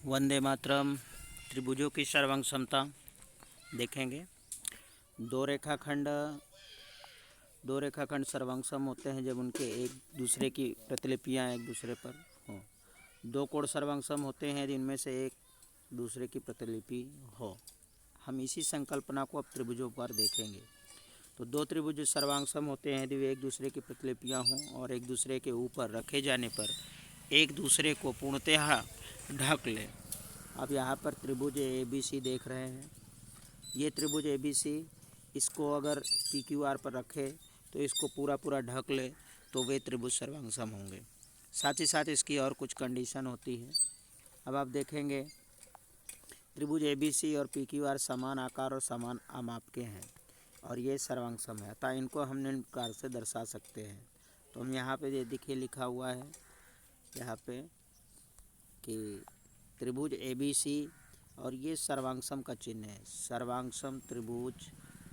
वंदे मातरम। त्रिभुजों की सर्वांग क्षमता देखेंगे। दो रेखाखंड सर्वांगसम होते हैं जब उनके एक दूसरे की प्रतिलिपियां एक दूसरे पर हों। दो कोण सर्वांगसम होते हैं जिनमें से एक दूसरे की प्रतिलिपि हो। हम इसी संकल्पना को अब त्रिभुजों पर देखेंगे। तो दो त्रिभुज सर्वांगसम होते हैं जब एक दूसरे की प्रतिलिपियां हों और एक दूसरे के ऊपर रखे जाने पर एक दूसरे को पूर्णतः ढक लें। अब यहाँ पर त्रिभुज ABC देख रहे हैं। ये त्रिभुज ABC, इसको अगर PQR पर रखे तो इसको पूरा ढक ले तो वे त्रिभुज सर्वांगसम होंगे। साथ ही साथ इसकी और कुछ कंडीशन होती है। अब आप देखेंगे त्रिभुज ABC और PQR समान आकार और समान आमाप के हैं और ये सर्वांगसम है, अतः इनको हम निम्न प्रकार से दर्शा सकते हैं। तो हम यहाँ पे ये देखिए लिखा हुआ है यहाँ पे कि त्रिभुज ABC और ये सर्वांगसम का चिन्ह है, सर्वांगसम त्रिभुज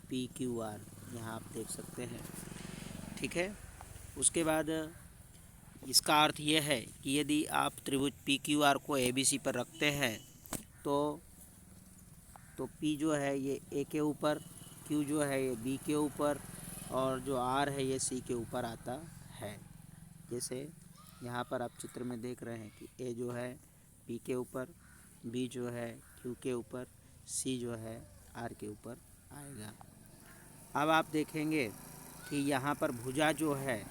PQR, यहाँ आप देख सकते हैं। ठीक है। उसके बाद इसका अर्थ यह है कि यदि आप त्रिभुज PQR को ABC पर रखते हैं तो P जो है ये A के ऊपर, Q जो है ये B के ऊपर और जो R है ये C के ऊपर आता है। जैसे यहाँ पर आप चित्र में देख रहे हैं कि A जो है P के ऊपर, B जो है Q के ऊपर, C जो है R के ऊपर आएगा। अब आप देखेंगे कि यहाँ पर भुजा जो है,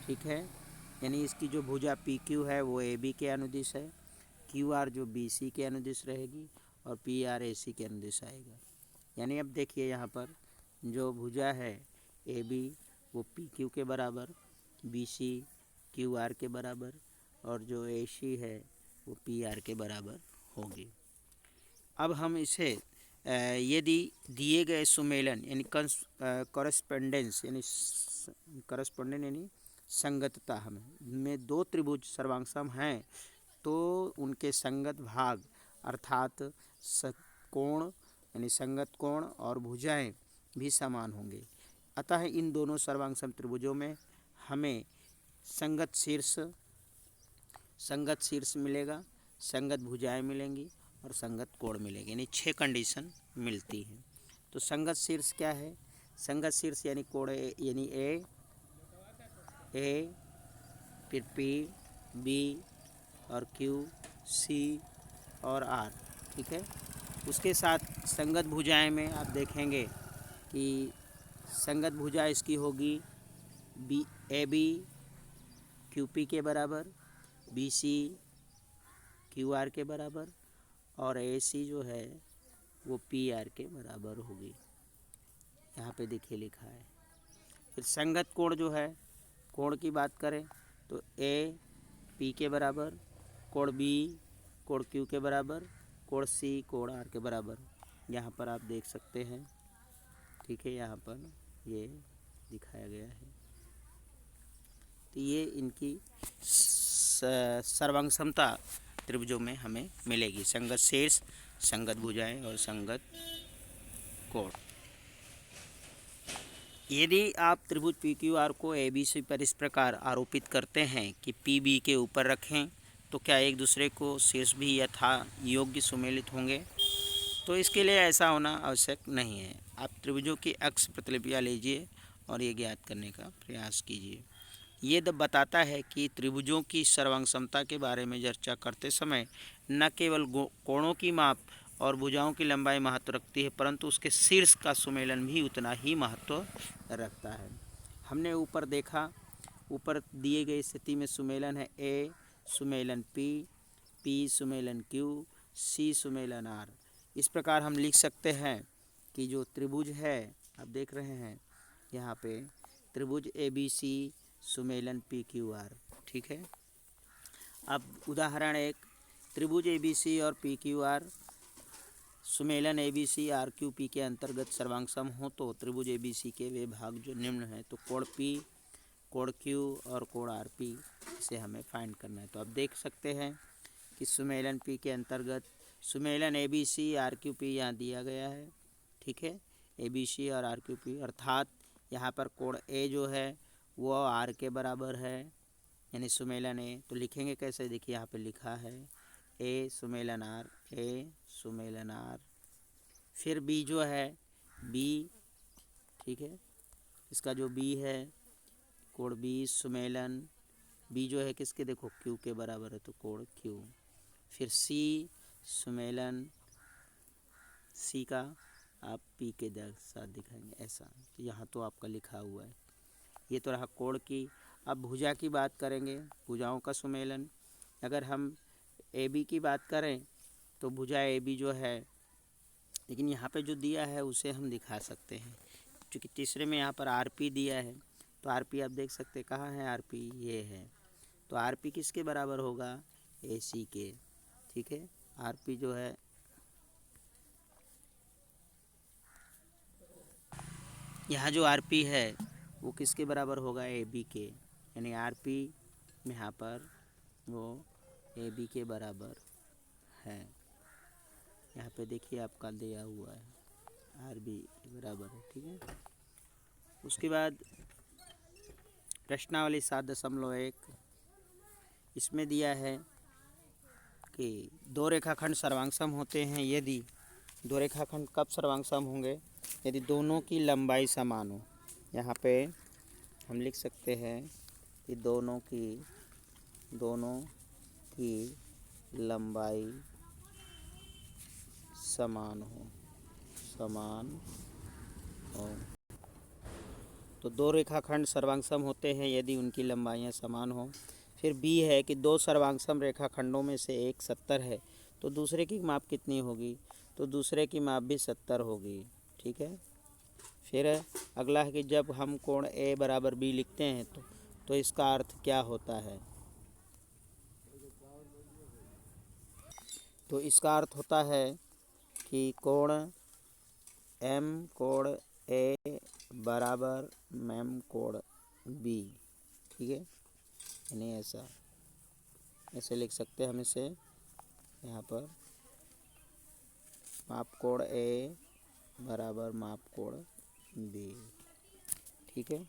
ठीक है, यानी इसकी जो भुजा PQ है वो AB के अनुदिश है, QR जो BC के अनुदिश रहेगी और PR AC के अनुदिश आएगा। यानी अब देखिए यहाँ पर जो भुजा है AB वो PQ के बराबर, BC QR के बराबर और जो AC है वो PR के बराबर होगी। अब हम इसे यदि दिए गए सुमेलन यानी कॉरेस्पोंडेंस यानी संगतता में दो त्रिभुज सर्वांगसम हैं तो उनके संगत भाग अर्थात कोण यानी संगत कोण और भुजाएं भी समान होंगे। अतः इन दोनों सर्वांगसम त्रिभुजों में हमें संगत शीर्ष मिलेगा, संगत भुजाएं मिलेंगी और संगत कोण मिलेंगे, यानी 6 कंडीशन मिलती हैं। तो संगत शीर्ष क्या है? संगत शीर्ष यानी कोण यानी ए फिर P, B और Q, C और R, ठीक है। उसके साथ संगत भुजाएं में आप देखेंगे कि संगत भुजा इसकी होगी AB QP के बराबर, BC QR के बराबर और AC जो है वो PR के बराबर होगी। यहाँ पे देखिए लिखा है। फिर संगत कोण जो है, कोण की बात करें तो A P के बराबर, कोण B कोण Q के बराबर, कोण C कोण R के बराबर। यहाँ पर आप देख सकते हैं, ठीक है, यहाँ पर ये दिखाया गया है। तो ये इनकी सर्वांगसमता त्रिभुजों में हमें मिलेगी, संगत शीर्ष, संगत भुजाएं और संगत कोण। यदि आप त्रिभुज PQR को ABC पर इस प्रकार आरोपित करते हैं कि PB के ऊपर रखें तो क्या एक दूसरे को शीर्ष भी यथा योग्य सुमेलित होंगे? तो इसके लिए ऐसा होना आवश्यक नहीं है। आप त्रिभुजों की अक्ष प्रतिलिपियाँ लीजिए और ये ज्ञात करने का प्रयास कीजिए। ये बताता है कि त्रिभुजों की सर्वांगसमता के बारे में चर्चा करते समय न केवल कोणों की माप और भुजाओं की लंबाई महत्व रखती है परंतु उसके शीर्ष का सुमेलन भी उतना ही महत्व रखता है। हमने ऊपर देखा, ऊपर दिए गई स्थिति में सुमेलन है A सुमेलन P, P सुमेलन Q, C सुमेलन R। इस प्रकार हम लिख सकते हैं कि जो त्रिभुज है, आप देख रहे हैं यहाँ पे त्रिभुज ABC सुमेलन PQR, ठीक है। अब उदाहरण 1, त्रिभुज ABC और PQR सुमेलन ABC RQP के अंतर्गत सर्वांगसम हो तो त्रिभुज ABC के वे भाग जो निम्न हैं, तो कोण P, कोण Q और कोण RP, इसे हमें फाइंड करना है। तो आप देख सकते हैं कि सुमेलन P के अंतर्गत सुमेलन ABC RQP यहाँ दिया गया है, ठीक है, ABC और RQP, अर्थात यहाँ पर कोण A जो है वो R के बराबर है, यानी सुमेलन A। तो लिखेंगे कैसे? देखिए यहाँ पे लिखा है ए सुमेलन आर, ए सुमेलन आर। फिर बी जो है बी, ठीक है, इसका जो बी है कोण बी सुमेलन बी जो है किसके, देखो क्यू के बराबर है तो कोण क्यू। फिर सी सुमेलन सी का आप पी के साथ दिखाएंगे ऐसा, तो यहाँ तो आपका लिखा हुआ है। ये तो रहा कोण की। अब भुजा की बात करेंगे, भुजाओं का सुमेलन। अगर हम ए बी की बात करें तो भुजा ए बी जो है, लेकिन यहाँ पे जो दिया है उसे हम दिखा सकते हैं, क्योंकि तीसरे में यहाँ पर आर पी दिया है, तो आर पी आप देख सकते हैं कहाँ है, आर पी ये है, तो आर पी किसके बराबर होगा, ए सी के, ठीक है। आर पी जो है यहाँ जो आर पी है वो किसके बराबर होगा, ए बी के, यानी आर पी यहाँ पर वो ए बी के बराबर है। यहाँ पे देखिए आपका दिया हुआ है आर बी बराबर है, ठीक है। उसके बाद प्रश्नावली 7.1 इसमें दिया है कि दो रेखाखंड सर्वांगसम होते हैं यदि, दो रेखाखंड कब सर्वांगसम होंगे, यदि दोनों की लंबाई समान हो। यहाँ पे हम लिख सकते हैं कि दोनों की लंबाई समान हो, तो दो रेखाखंड सर्वांगसम होते हैं यदि उनकी लंबाइयाँ समान हो। फिर बी है कि दो सर्वांगसम रेखाखंडों में से एक 70 है तो दूसरे की माप कितनी होगी, तो दूसरे की माप भी 70 होगी, ठीक है। फिर अगला है कि जब हम कोण ए बराबर बी लिखते हैं तो इसका अर्थ क्या होता है, तो इसका अर्थ होता है कि कोण एम कोण ए बराबर एम कोण बी, ठीक है, यानी ऐसे लिख सकते हैं हम इसे, यहाँ पर माप कोण ए बराबर माप कोण बी, ठीक है।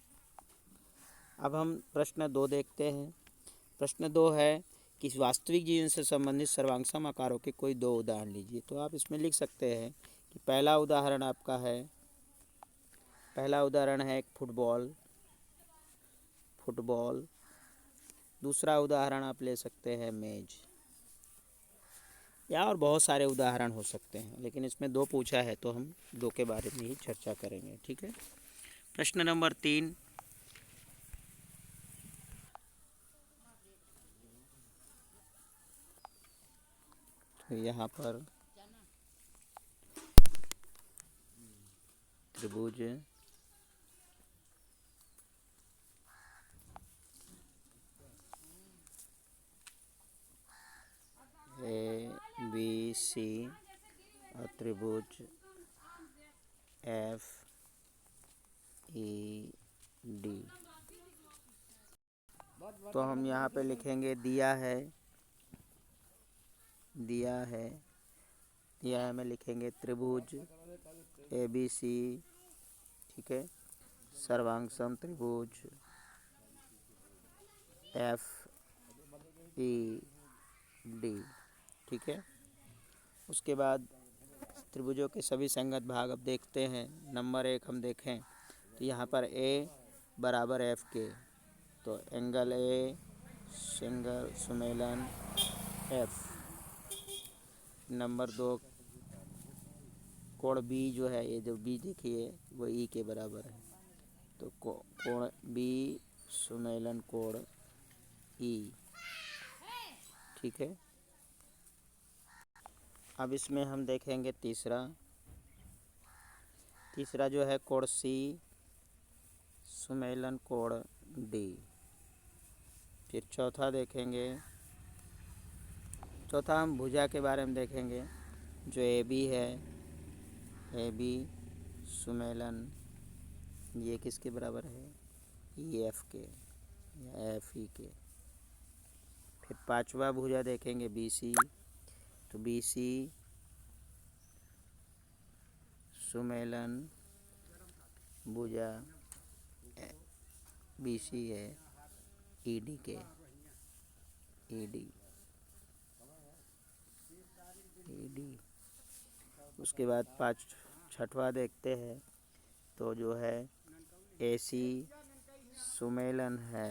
अब हम प्रश्न 2 देखते हैं। प्रश्न 2 है कि वास्तविक जीवन से संबंधित सर्वांगसम आकारों के कोई 2 उदाहरण लीजिए। तो आप इसमें लिख सकते हैं कि पहला उदाहरण आपका है, पहला उदाहरण है एक फुटबॉल, दूसरा उदाहरण आप ले सकते हैं मेज, या और बहुत सारे उदाहरण हो सकते हैं, लेकिन इसमें 2 पूछा है तो हम 2 के बारे में ही चर्चा करेंगे, ठीक है। प्रश्न नंबर 3, तो यहाँ पर त्रिभुज ए बी सी और त्रिभुज एफ ई डी, तो हम यहाँ पे लिखेंगे दिया है में लिखेंगे त्रिभुज ए बी सी, ठीक है, सर्वांगसम त्रिभुज एफ ई डी, ठीक है। उसके बाद त्रिभुजों के सभी संगत भाग अब देखते हैं। नंबर 1 हम देखें तो यहाँ पर ए बराबर एफ के, तो एंगल ए सिंगल सुमेलन एफ। नंबर 2 कोण बी जो है, ये जो बी देखिए वो ई के बराबर है, तो कोण बी सुमेलन कोण ई, ठीक है। अब इसमें हम देखेंगे तीसरा जो है कोण सी सुमेलन कोण डी। फिर चौथा देखेंगे, चौथा हम भुजा के बारे में देखेंगे, जो ए बी है, ए बी सुमेलन ये किसके बराबर है, ई एफ के या एफ ई के। फिर पांचवा भुजा देखेंगे बी सी, तो बी सी सुमेलन भुजा बी सी है ई डी के, ई डी। डी। उसके बाद छठवां देखते हैं तो जो है एसी सुमेलन है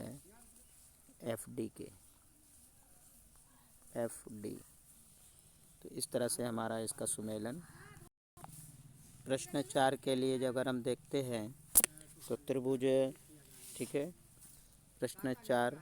एफ डी के, एफ डी। तो इस तरह से हमारा इसका सुमेलन। प्रश्न 4 के लिए जब अगर हम देखते हैं तो त्रिभुज, ठीक है, प्रश्न 4